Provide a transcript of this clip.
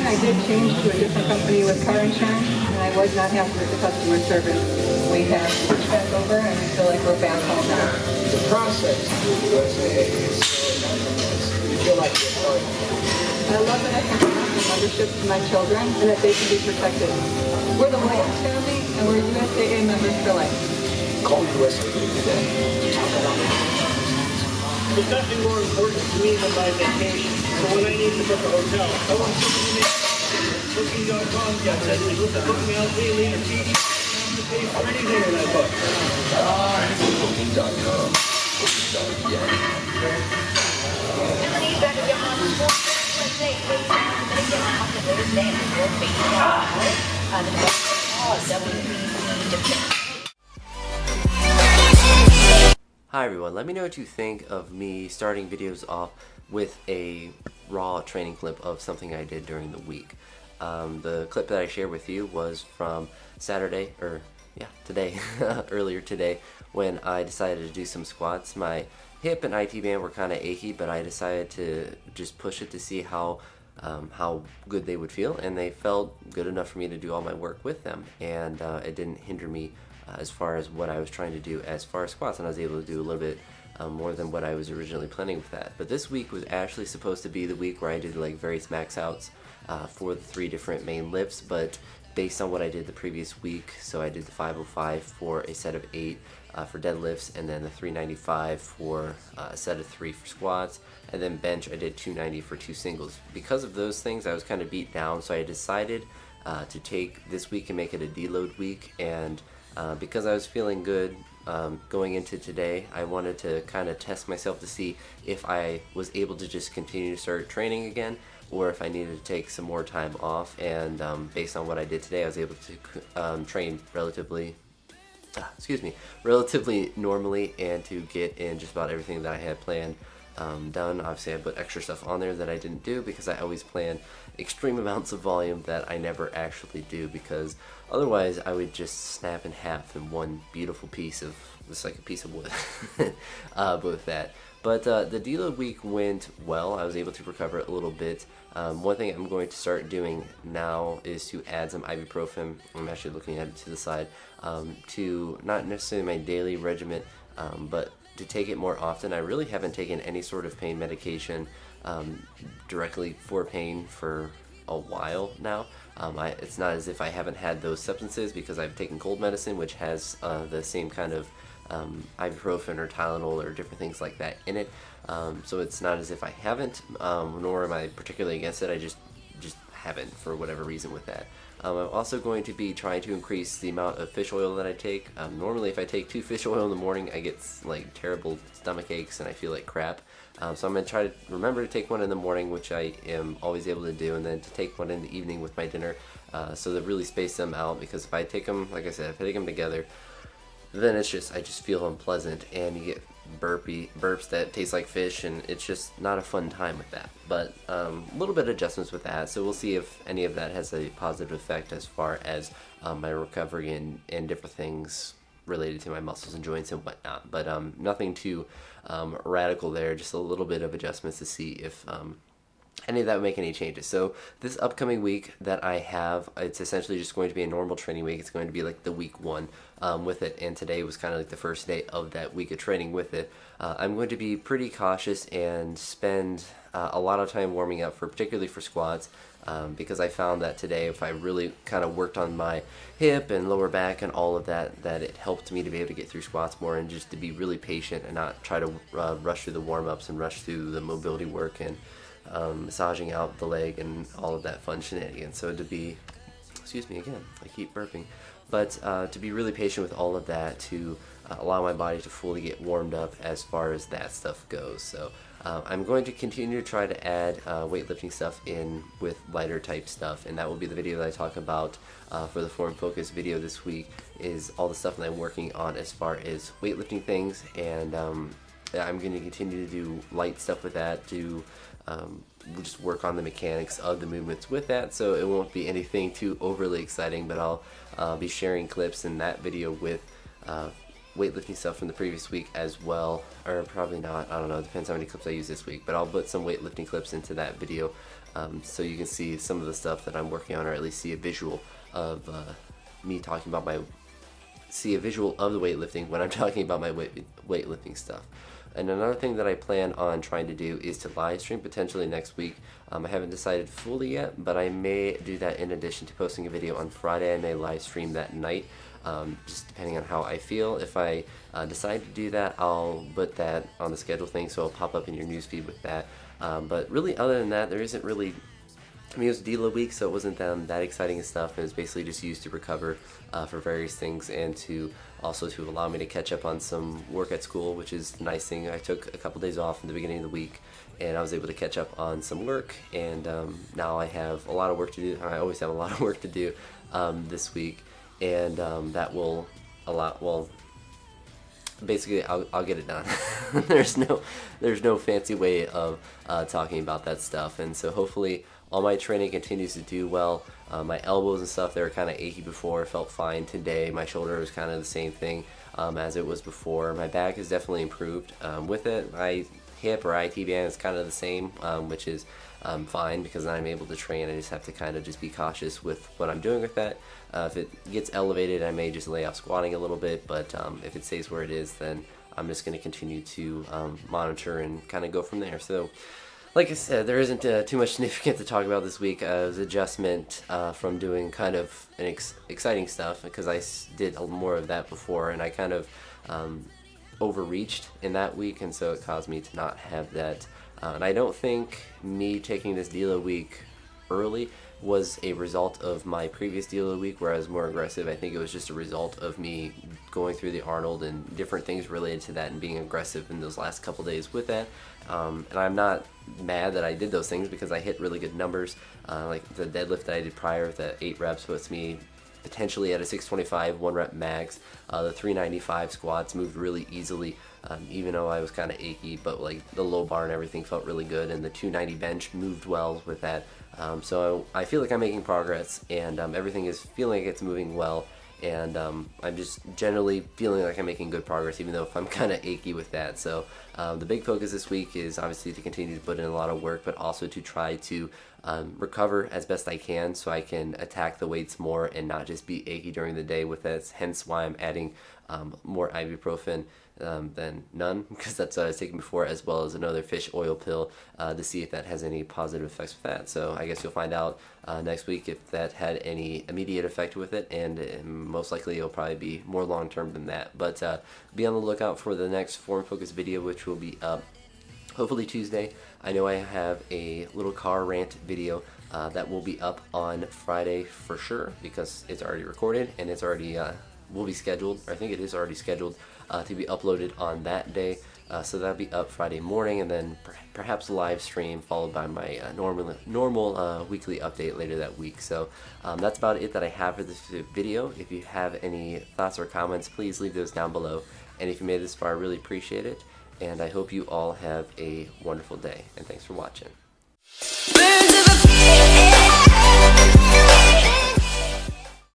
I did change to a different company with car insurance, and I was not happy with the customer service. We have switched back over, and we feel like we're back home now. The process through USA is so nice. You feel like you're part of it. I love that I can offer membership to my children and that they can be protected. We're the Williams family, and we're USAA members for life. Call USAA today. Talk about it. There's nothing more important to me than my vacation. So when I need to book a hotel, I want to Booking.com gets it. They look at book me out daily or teach. I'm to pay for anything in that book. Booking.com. Hi everyone, let me know what you think of me starting videos off with a raw training clip of something I did during the week. The clip that I shared with you was from Saturday, or yeah, today, earlier today, when I decided to do some squats. My hip and IT band were kind of achy, but I decided to just push it to see how good they would feel, and they felt good enough for me to do all my work with them, and it didn't hinder me as far as what I was trying to do as far as squats, and I was able to do a little bit more than what I was originally planning with that. But this week was actually supposed to be the week where I did like various max outs for the 3 different main lifts, but based on what I did the previous week, so I did the 505 for a set of 8 for deadlifts, and then the 395 for a set of 3 for squats, and then bench I did 290 for 2 singles. Because of those things, I was kind of beat down, so I decided to take this week and make it a deload week, and because I was feeling good going into today, I wanted to kind of test myself to see if I was able to just continue to start training again, or if I needed to take some more time off. And based on what I did today, I was able to train relatively normally, and to get in just about everything that I had planned done. Obviously I put extra stuff on there that I didn't do because I always plan extreme amounts of volume that I never actually do, because otherwise I would just snap in half in one beautiful piece of, it's like a piece of wood with that. But the deload week went well. I was able to recover a little bit. One thing I'm going to start doing now is to add some ibuprofen. I'm actually looking at it to the side, to not necessarily my daily regimen, but to take it more often. I really haven't taken any sort of pain medication directly for pain for a while now. It's not as if I haven't had those substances, because I've taken cold medicine, which has the same kind of ibuprofen or Tylenol or different things like that in it. So it's not as if I haven't, nor am I particularly against it. I just haven't for whatever reason with that. I'm also going to be trying to increase the amount of fish oil that I take. Normally if I take 2 fish oil in the morning, I get like terrible stomach aches and I feel like crap. So I'm going to try to remember to take one in the morning, which I am always able to do, and then to take one in the evening with my dinner, so to really space them out, because if I take them, like I said, if I take them together, then I just feel unpleasant, and you get burps that taste like fish, and it's just not a fun time with that. But a little bit of adjustments with that, so we'll see if any of that has a positive effect as far as my recovery and different things related to my muscles and joints and whatnot. But nothing too radical there, just a little bit of adjustments to see if any of that would make any changes. So this upcoming week that I have, it's essentially just going to be a normal training week. It's going to be like the week 1 with it, and today was kind of like the first day of that week of training with it. I'm going to be pretty cautious and spend a lot of time warming up, particularly for squats, because I found that today, if I really kind of worked on my hip and lower back and all of that, that it helped me to be able to get through squats more, and just to be really patient and not try to rush through the warm-ups and rush through the mobility work and massaging out the leg and all of that fun shenanigans. So to be, excuse me again, I keep burping, but to be really patient with all of that, to allow my body to fully get warmed up as far as that stuff goes. So I'm going to continue to try to add weightlifting stuff in with lighter type stuff, and that will be the video that I talk about for the Form Focus video this week, is all the stuff that I'm working on as far as weightlifting things. And I'm going to continue to do light stuff with that, to we'll just work on the mechanics of the movements with that, so it won't be anything too overly exciting, but I'll be sharing clips in that video with weightlifting stuff from the previous week as well, or probably not, I don't know, it depends how many clips I use this week, but I'll put some weightlifting clips into that video so you can see some of the stuff that I'm working on, or at least see a visual of me talking about see a visual of the weightlifting when I'm talking about my weightlifting stuff. And another thing that I plan on trying to do is to live stream potentially next week. I haven't decided fully yet, but I may do that in addition to posting a video on Friday. I may live stream that night, just depending on how I feel. If I decide to do that, I'll put that on the schedule thing, so it'll pop up in your newsfeed with that. But really, other than that, there isn't really. I mean, it was Deload week, so it wasn't that exciting and stuff. It was basically just used to recover for various things, and to also to allow me to catch up on some work at school, which is the nice thing. I took a couple days off in the beginning of the week, and I was able to catch up on some work, and now I have a lot of work to do. I always have a lot of work to do this week, and that will allow, well, basically I'll get it done. there's no fancy way of talking about that stuff, and so hopefully all my training continues to do well. My elbows and stuff, they were kind of achy before, felt fine today. My shoulder was kind of the same thing as it was before. My back has definitely improved with it. My hip or IT band is kind of the same, which is fine because I'm able to train. I just have to kind of just be cautious with what I'm doing with that. If it gets elevated, I may just lay off squatting a little bit, but if it stays where it is, then I'm just going to continue to monitor and kind of go from there. So, like I said, there isn't too much significant to talk about this week. It was adjustment from doing kind of an exciting stuff, because I did more of that before, and I kind of overreached in that week, and so it caused me to not have that. And I don't think me taking this Deload week early was a result of my previous Deload week where I was more aggressive. I think it was just a result of me going through the Arnold and different things related to that and being aggressive in those last couple days with that. And I'm not mad that I did those things because I hit really good numbers. Like the deadlift that I did prior, the 8 reps puts me potentially at a 625 1 rep max. The 395 squats moved really easily, even though I was kind of achy, but like the low bar and everything felt really good, and the 290 bench moved well with that. So I feel like I'm making progress, and everything is feeling like it's moving well, and I'm just generally feeling like I'm making good progress, even though if I'm kind of achy with that. So the big focus this week is obviously to continue to put in a lot of work, but also to try to recover as best I can so I can attack the weights more and not just be achy during the day with that. Hence why I'm adding more ibuprofen than none, because that's what I was taking before, as well as another fish oil pill to see if that has any positive effects with that. So I guess you'll find out next week if that had any immediate effect with it, and most likely it'll probably be more long-term than that. But be on the lookout for the next Form Focus video, which will be up hopefully Tuesday. I know I have a little car rant video that will be up on Friday for sure, because it's already recorded and it's already will be scheduled, or I think it is already scheduled to be uploaded on that day. So that'll be up Friday morning, and then perhaps live stream followed by my normal weekly update later that week. So that's about it that I have for this video. If you have any thoughts or comments, please leave those down below. And if you made this far, I really appreciate it. And I hope you all have a wonderful day. And thanks for watching.